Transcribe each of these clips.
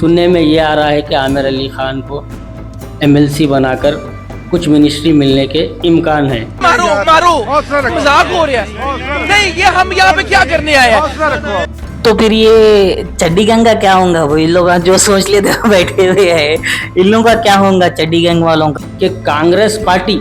सुनने में ये आ रहा है कि आमिर अली खान को एमएलसी बनाकर कुछ मिनिस्ट्री मिलने के इम्कान है। मारो मारो, मजाक हो रहा है। नहीं, ये हम यहाँ पे क्या करने आए हैं? तो फिर ये चड्डी गैंग का क्या होगा? वो इन लोग जो सोच लेते बैठे हुए हैं, इन लोगों का क्या होगा चड्डी गैंग वालों का? कि कांग्रेस पार्टी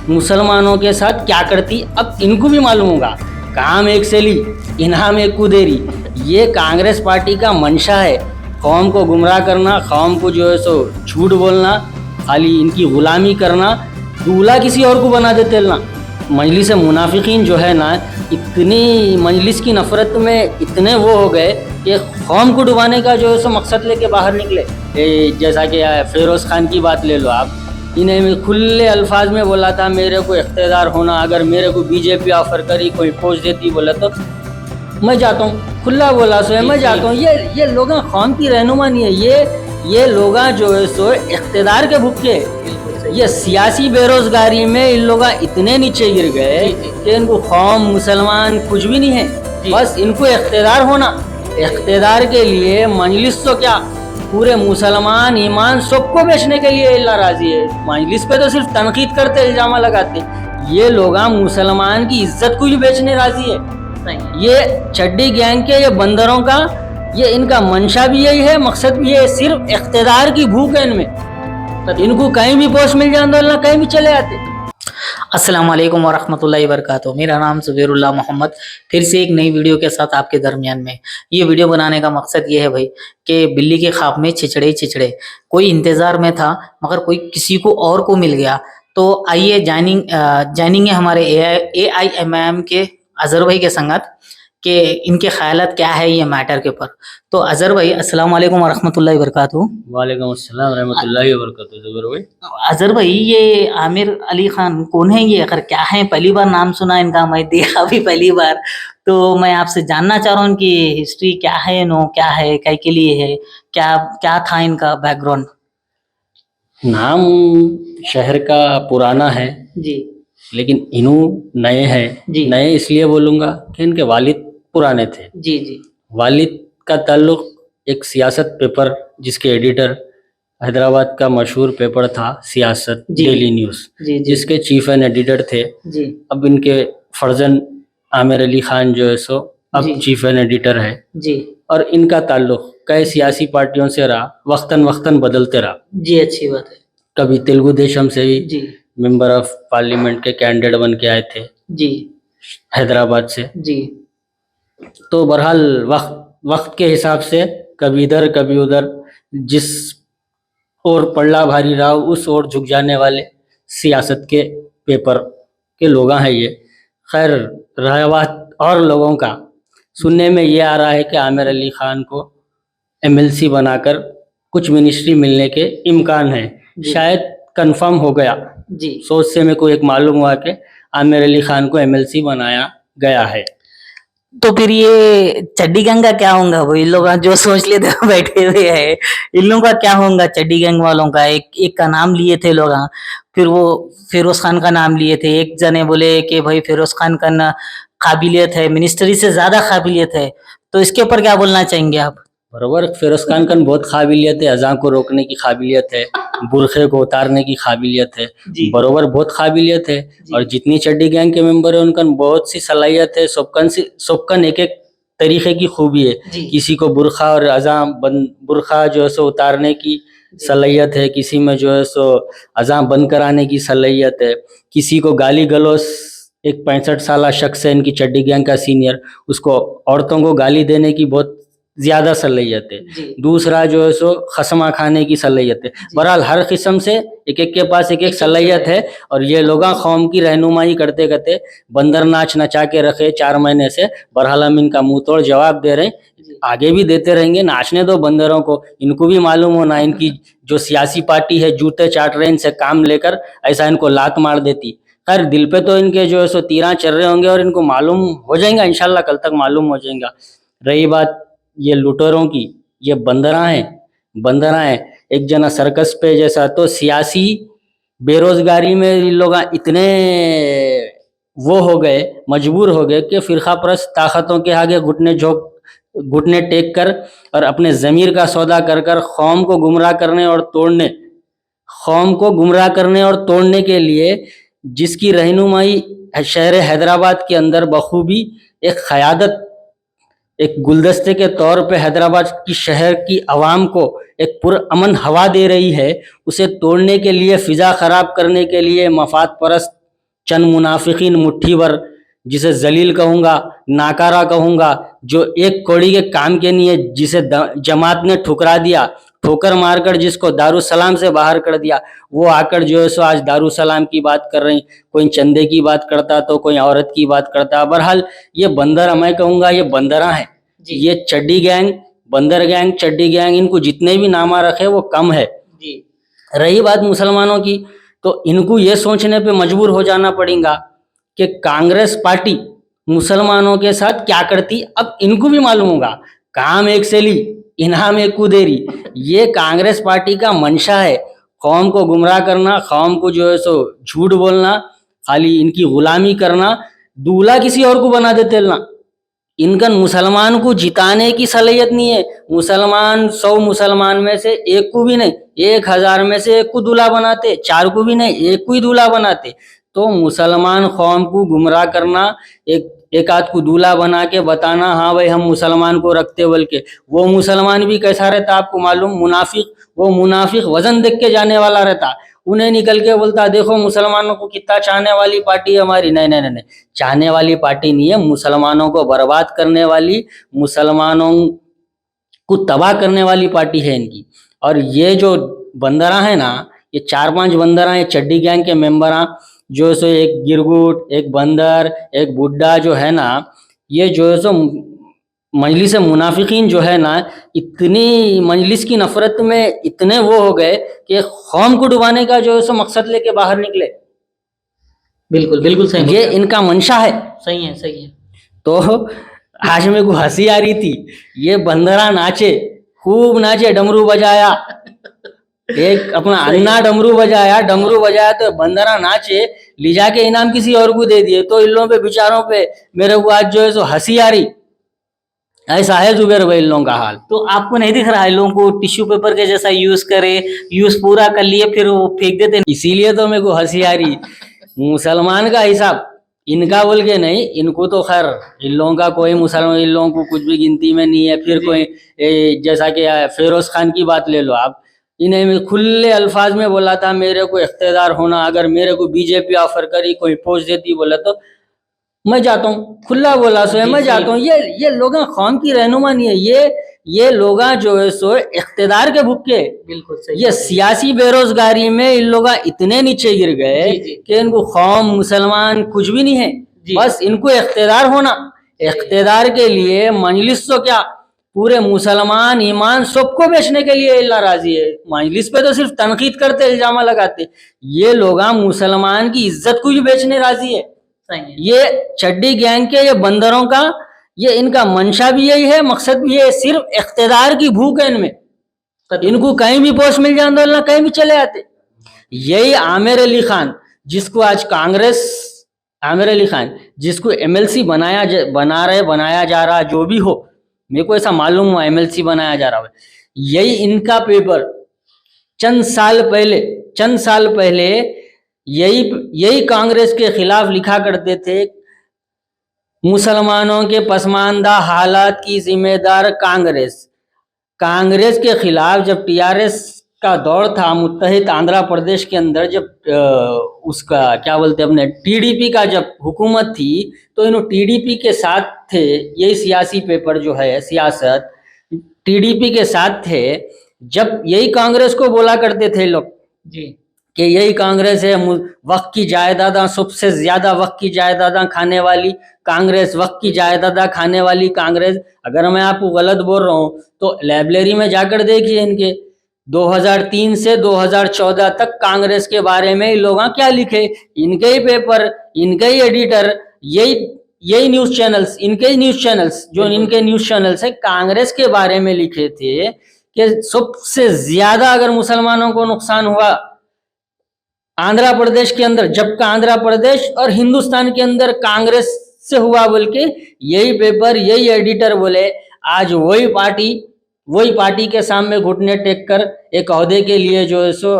मुसलमानों के साथ क्या करती अब इनको भी मालूम होगा। काम एक से ली, इनाम एक को दे रही। ये कांग्रेस पार्टी का मंशा है, कौम को गुमराह करना, कौम को जो है सो झूठ बोलना, खाली इनकी गुलामी करना, दूल्हा किसी और को बना देते ना। मजलिस मुनाफिकीन जो है ना, इतनी मजलिस की नफ़रत में इतने वो हो गए कि कौम को डुबाने का जो है सो मकसद लेके बाहर निकले। जैसा कि फ़िरोज़ खान की बात ले लो आप, इन्हें खुले अल्फाज में बोला था मेरे को इख्तियार होना, अगर मेरे को बीजेपी ऑफ़र करी कोई पोस्ट देती बोला तो मैं जाता हूँ, खुला बोला सो है मैं जाता हूँ। ये लोग कौम की रहनुमा नहीं है, ये लोग जो है सो इख्तियार के भूखे। ये सियासी बेरोजगारी में इन लोग इतने नीचे गिर गए कि इनको कौम मुसलमान कुछ भी नहीं है, बस इनको इख्तियार होना। इख्तियार के लिए मजलिस तो क्या, पूरे मुसलमान ईमान सबको बेचने के लिए अल्लाह राजी है। मजलिस पे तो सिर्फ तनकीद करते, इल्जाम लगाते। ये लोग मुसलमान की इज्जत को भी बेचने राजी है। ये चड्डी गैंग के ये बंदरों का ये इनका मंशा भी यही है, मकसद भी है, सिर्फ इख्तियार की भूख है इनमें। इनको कहीं भी पोस्ट मिल जाए तो कहीं भी चले आते। अस्सलाम वालेकुम वरहमतुल्लाहि वबरकातुहू। मेरा नाम ज़ुबैरुल्लाह मोहम्मद, फिर से एक नई वीडियो के साथ आपके दरमियान में। ये वीडियो बनाने का मकसद ये है भाई कि बिल्ली के ख्वाब में चिचड़े, कोई इंतज़ार में था मगर कोई किसी को और को मिल गया। तो आइए जानेंगे हमारे AIMIM के अजहर भाई के संगत कि इनके ख्यालात क्या है ये मैटर के ऊपर। तो अजहर भाई अस्सलाम वालेकुम वरहमतुल्लाहि वबरकातुहू। वालेकुम अस्सलाम रहमतुल्लाहि वबरकातुहू। ज़ुबैर भाई, अजहर भाई ये आमिर अली खान कौन है, ये आखिर क्या है? पहली बार नाम सुना इनका, मैं देखा भी पहली बार। तो मैं आपसे जानना चाह रहा हूँ कि हिस्ट्री क्या है, क्या है, क्या के लिए है, क्या क्या था इनका बैकग्राउंड? नाम शहर का पुराना है जी लेकिन इन्हू नए हैं। जी। नए इसलिए बोलूँगा कि इनके वालिद पुराने थे। जी जी वालिद का ताल्लुक एक सियासत पेपर जिसके एडिटर हैदराबाद का मशहूर पेपर था सियासत जी। डेली न्यूज़, जी जी जिसके चीफ एंड एडिटर थे। जी अब इनके फर्जन आमिर अली खान जो है सो अब जी। चीफ एंड एडिटर है। जी और इनका ताल्लुक कई सियासी पार्टियों से रहा, वक्तन वक्तन बदलते रहा। जी, अच्छी बात है। कभी तेलुगु देशम से भी जी मेंबर ऑफ पार्लियामेंट के कैंडिडेट बन के आए थे जी हैदराबाद से। जी तो बहरहाल वक्त के हिसाब से कभी इधर कभी उधर, जिस और पल्ला भारी रहा उस ओर झुक जाने वाले सियासत के पेपर के लोग हैं ये। खैर, रहा बात और लोगों का, सुनने में ये आ रहा है कि आमिर अली खान को एमएलसी बनाकर कुछ मिनिस्ट्री मिलने के इम्कान है। शायद कंफर्म हो गया, जी। सोच से मेरे को एक मालूम हुआ कि आमिर अली खान को एमएलसी बनाया गया है। तो फिर ये चड्डी गैंग का क्या होगा? वो इन लोग जो सोच लेते बैठे हुए हैं, इन लोगों का क्या होगा चड्डी गैंग वालों का? एक का नाम लिए थे लोग, फिर वो फिरोज खान का नाम लिए थे। एक जने बोले कि भाई फिरोज खान का ना काबिलियत है, मिनिस्ट्री से ज्यादा काबिलियत है। तो इसके ऊपर क्या बोलना चाहेंगे आप? बराबर, फिरोज खान का बहुत काबिलियत है, अज़ां को रोकने की काबिलियत है, बुरखे को उतारने की काबिलियत है, बराबर बहुत काबिलियत है। और जितनी चड्डी गैंग के मेंबर है उनका बहुत सी सलाहियत है, सबकन एक एक तरीके की खूबी है। किसी को बुरखा और अज़ां बुरखा जो है सो उतारने की सलाहियत है, किसी में जो है सो अज़ां बंद कराने की सलाहियत है, किसी को गाली गलौज, एक 65 साल शख्स है इनकी चड्डी गैंग का सीनियर, उसको औरतों को गाली देने की बहुत ज्यादा सलाहियत है। दूसरा जो है सो खसमा खाने की सलाहियत है। बहरहाल हर किस्म से एक एक के पास एक एक सलाहियत है। और ये लोग कौम की रहनुमाई करते करते बंदर नाच नचा के रखे 4 महीने से। बहरहाल हम इनका मुंह तोड़ जवाब दे रहे हैं, आगे भी देते रहेंगे। नाचने दो बंदरों को, इनको भी मालूम होना इनकी जो सियासी पार्टी है जूते चाट रहे, इनसे काम लेकर ऐसा इनको लात मार देती। खैर, दिल पे तो इनके जो है सो तीरा चल रहे होंगे और इनको मालूम हो जाएगा, इंशाल्लाह कल तक मालूम हो जाएगा। रही बात ये लुटेरों की, ये बंदरा हैं एक जना सर्कस पे जैसा। तो सियासी बेरोजगारी में इन लोग इतने वो हो गए, मजबूर हो गए कि फिरका परस्त ताकतों के आगे घुटने झोंक घुटने टेक कर और अपने ज़मीर का सौदा कर कर कौम को गुमराह करने और तोड़ने, कौम को गुमराह करने और तोड़ने के लिए जिसकी रहनुमाई शहर हैदराबाद के अंदर बखूबी एक क़यादत, एक गुलदस्ते के तौर पे हैदराबाद की शहर की आवाम को एक पुरअमन हवा दे रही है, उसे तोड़ने के लिए, फ़िज़ा ख़राब करने के लिए मफाद परस्त चंद मुनाफिकीन मुट्ठी भर, जिसे जलील कहूँगा, नाकारा कहूँगा, जो एक कौड़ी के काम के नहीं है, जिसे जमात ने ठुकरा दिया, ठोकर मारकर जिसको दारुसलाम से बाहर कर दिया, वो आकर जो है सो आज दारुसलाम की बात कर रही। कोई चंदे की बात करता तो कोई औरत की बात करता। बहरहाल ये बंदर, मैं कहूँगा ये बंदरा है, ये चड्डी गैंग, बंदर गैंग, चड्डी गैंग, इनको जितने भी नामा रखे वो कम है। जी रही बात मुसलमानों की, तो इनको ये सोचने पे मजबूर हो जाना पड़ेगा कि कांग्रेस पार्टी मुसलमानों के साथ क्या करती अब इनको भी मालूम होगा। काम एक से ली, इनाम एक को दे रही। ये कांग्रेस पार्टी का मंशा है, कौम को गुमराह करना, कौम को जो है सो झूठ बोलना, खाली इनकी गुलामी करना, दूल्हा किसी और को बना देते ना। इनका मुसलमान को जिताने की सलाहियत नहीं है। मुसलमान 100 मुसलमान में से एक को भी नहीं, 1000 में से एक को दूल्हा बनाते, 4 को भी नहीं, एक को ही दूल्हा बनाते। तो मुसलमान कौम को गुमराह करना, एक आध को दूल्हा बना के बताना हाँ भाई हम मुसलमान को रखते, बल्कि वो मुसलमान भी कैसा रहता आपको मालूम, मुनाफिक। वो मुनाफिक वजन देख के जाने वाला रहता, उन्हें निकल के बोलता देखो मुसलमानों को कितना चाहने वाली पार्टी है हमारी। नहीं नहीं नहीं, चाहने वाली पार्टी नहीं है, मुसलमानों को बर्बाद करने वाली, मुसलमानों को तबाह करने वाली पार्टी है इनकी। और ये जो बंदरा है ना, ये 4-5 बंदरा, ये चड्डी गैंग के मेंबर, जो सो एक गिरगुट, एक बंदर, एक बुड्ढा जो है ना, ये जो है सो मजलिस मुनाफिकीन जो है ना, इतनी मजलिस की नफरत में इतने वो हो गए कि कौम को डुबाने का जो है सो मकसद लेके बाहर निकले। बिल्कुल बिल्कुल सही, ये इनका मंशा है। सही है सही है। तो आज मेरे को हंसी आ रही थी, ये बंदरा नाचे, खूब नाचे, डमरू बजाया, एक अपना अन्ना डमरू बजाया तो बंदरा नाचे, ले जाके इनाम किसी और को दे दिए। तो इन लोगों पे, बेचारों पे मेरे को आज जो है सो हंसी आ रही। ऐसा है जुबेर भाई इन लोगों का हाल। तो आपको नहीं दिख रहा है लोगों को टिश्यू पेपर के जैसा यूज करे, यूज पूरा कर लिए फिर वो फेंक देते हैं। इसीलिए तो मेरे को हंसी आ रही। मुसलमान का हिसाब इनका बोल के नहीं, इनको तो खैर इन लोगों का कोई मुसलमान, इन लोगों को कुछ भी गिनती में नहीं है। फिर कोई जैसा कि फिरोज खान की बात ले लो आप, इन्हें खुले अल्फाज में बोला था मेरे को इख्तियार होना, अगर मेरे को बीजेपी ऑफर करी, कोई पोस्ट देती, बोला तो मैं जाता हूँ, खुला बोला सो है मैं जाता हूँ। ये लोग कौम की रहनुमा नहीं है, ये लोग जो है सो इख्तियार के भूखे। बिल्कुल सही। ये सियासी बेरोजगारी में इन लोग इतने नीचे गिर गए कि इनको कौम मुसलमान कुछ भी नहीं है, बस इनको इख्तियार होना। इख्तियार के लिए मजलिस तो क्या, पूरे मुसलमान ईमान सबको बेचने के लिए अल्लाह राजी है। मजलिस पे तो सिर्फ तनकीद करते, इल्जाम लगाते, ये लोग मुसलमान की इज्जत को भी बेचने राजी है। ये चड्डी गैंग के, ये बंदरों का, ये इनका मंशा भी यही है, मकसद भी है, सिर्फ इख्तियार की भूख है इनमें। इनको कहीं भी पोस्ट मिल जाए तो कहीं भी चले आते। यही आमिर अली खान, जिसको आज कांग्रेस, आमिर अली खान जिसको एमएलसी बनाया जा रहा, जो भी हो, मेरे को ऐसा मालूम हुआ एमएलसी बनाया जा रहा है, यही इनका पेपर चंद साल पहले यही कांग्रेस के खिलाफ लिखा करते थे, मुसलमानों के पसमानदा हालात की जिम्मेदार कांग्रेस के खिलाफ जब टीआरएस का दौर था मुत्तहिद आंध्र प्रदेश के अंदर, जब उसका क्या बोलते अपने टीडीपी का जब हुकूमत थी, तो इन्होंने टीडीपी के साथ थे। यही सियासी पेपर जो है, सियासत टीडीपी के साथ थे। जब यही कांग्रेस को बोला करते थे लोग जी कि यही कांग्रेस है, वक्त की जायदादा, सबसे ज्यादा वक्त की जायदादा खाने वाली कांग्रेस, वक्त की जायदादा खाने वाली कांग्रेस। अगर मैं आपको गलत बोल रहा हूँ तो लाइब्रेरी में जाकर देखिए, इनके 2003 से 2014 तक कांग्रेस के बारे में लोग क्या लिखे, इनके ही पेपर, इनके ही एडिटर, यही न्यूज चैनल्स, इनके ही न्यूज चैनल्स, जो इनके न्यूज चैनल्स है, कांग्रेस के बारे में लिखे थे कि सबसे ज्यादा अगर मुसलमानों को नुकसान हुआ आंध्र प्रदेश के अंदर, जबकि आंध्र प्रदेश और हिंदुस्तान के अंदर कांग्रेस से हुआ बोल के यही पेपर, यही एडिटर बोले, आज वही पार्टी के सामने घुटने टेक कर एक ओहदे के लिए जो है सो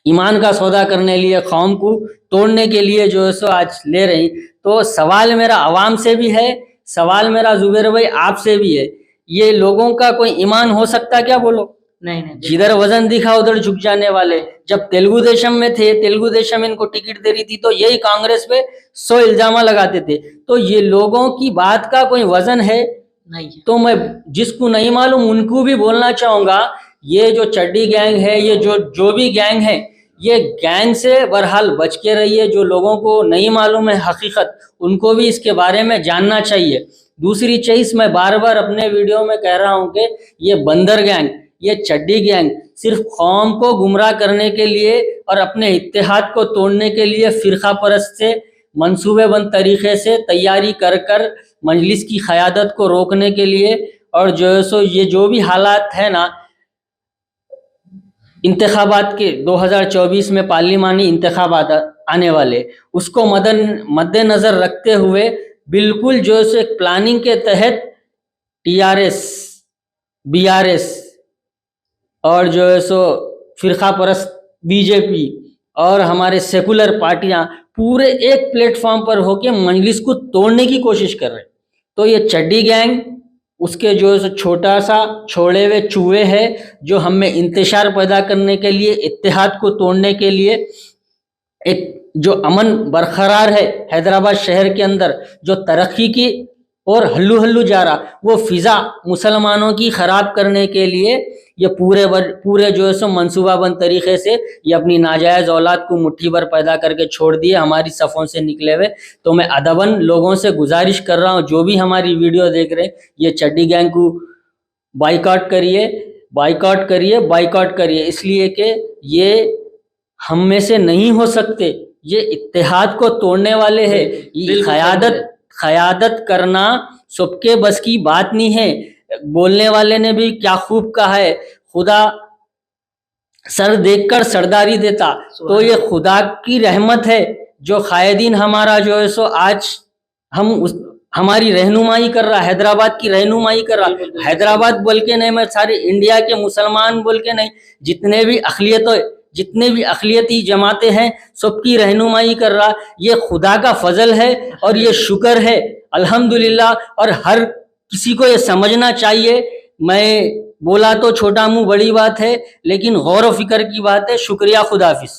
ईमान का सौदा करने लिए, कौम को तोड़ने के लिए जो है सो आज ले रही। तो सवाल मेरा आवाम से भी है, सवाल मेरा जुबेर भाई आपसे भी है, ये लोगों का कोई ईमान हो सकता क्या? बोलो। नहीं जिधर वजन दिखा उधर झुक जाने वाले। जब तेलुगु देशम में थे, तेलुगु देशम इनको टिकट दे रही थी तो यही कांग्रेस पे 100 इल्जामा लगाते थे। तो ये लोगों की बात का कोई वजन है? नहीं है। तो मैं जिसको नहीं मालूम उनको भी बोलना चाहूंगा, ये जो चड्डी गैंग है, ये जो भी गैंग है, ये गैंग से बहरहाल बच के रहिए। जो लोगों को नहीं मालूम है हकीकत, उनको भी इसके बारे में जानना चाहिए। दूसरी चीज मैं बार बार अपने वीडियो में कह रहा हूं कि ये बंदर गैंग, ये चड्डी गैंग सिर्फ कौम को गुमराह करने के लिए और अपने इत्तेहाद को तोड़ने के लिए फिरका परस्त से मंसूबेबंद तरीके से तैयारी कर कर मजलिस की क़यादत को रोकने के लिए, और जो है सो ये जो भी हालात है ना, इंतखाबात के 2024 में पार्लिमानी इंतखाबात आने वाले, उसको मद्देनज़र रखते हुए बिल्कुल जो है सो एक प्लानिंग के तहत TRS, BRS और जो है सो फिरका परस्त BJP और हमारे सेकुलर पार्टियां पूरे एक प्लेटफॉर्म पर होके मजलिस को तोड़ने की कोशिश कर रहे हैं। तो ये चड्डी गैंग उसके जो है छोटा सा छोड़े हुए चूहे है, जो हमें इंतशार पैदा करने के लिए, इत्तेहाद को तोड़ने के लिए, एक जो अमन बरकरार है हैदराबाद शहर के अंदर, जो तरक्की की और हल्लू हल्लू जा रहा, वो फिजा मुसलमानों की खराब करने के लिए ये पूरे जो है सो मंसूबाबंद तरीके से ये अपनी नाजायज़ औलाद को मुट्ठी भर पैदा करके छोड़ दिए हमारी सफ़ों से निकले हुए। तो मैं अदबन लोगों से गुजारिश कर रहा हूँ, जो भी हमारी वीडियो देख रहे हैं, ये चड्डी गैंग को बाइकआउट करिए, बाइकआउट करिए, बाइकआउट करिए, इसलिए कि ये हम में से नहीं हो सकते, ये इत्तेहाद को तोड़ने वाले हैं। ये क़यादत करना सबके बस की बात नहीं है। बोलने वाले ने भी क्या खूब कहा है, खुदा सर देखकर सरदारी देता। तो ये खुदा की रहमत है जो कायदीन हमारा जो है सो आज हमारी रहनुमाई कर रहा, हैदराबाद की रहनुमाई कर रहा। हैदराबाद बोल के नहीं, मैं सारे इंडिया के मुसलमान बोल के नहीं, जितने भी अक़लियती जमातें हैं सबकी रहनुमाई कर रहा। ये खुदा का फजल है और ये शुक्र है अल्हम्दुलिल्लाह, और हर किसी को ये समझना चाहिए। मैं बोला तो छोटा मुंह बड़ी बात है, लेकिन गौर व फिक्र की बात है। शुक्रिया, खुदा हाफिज़।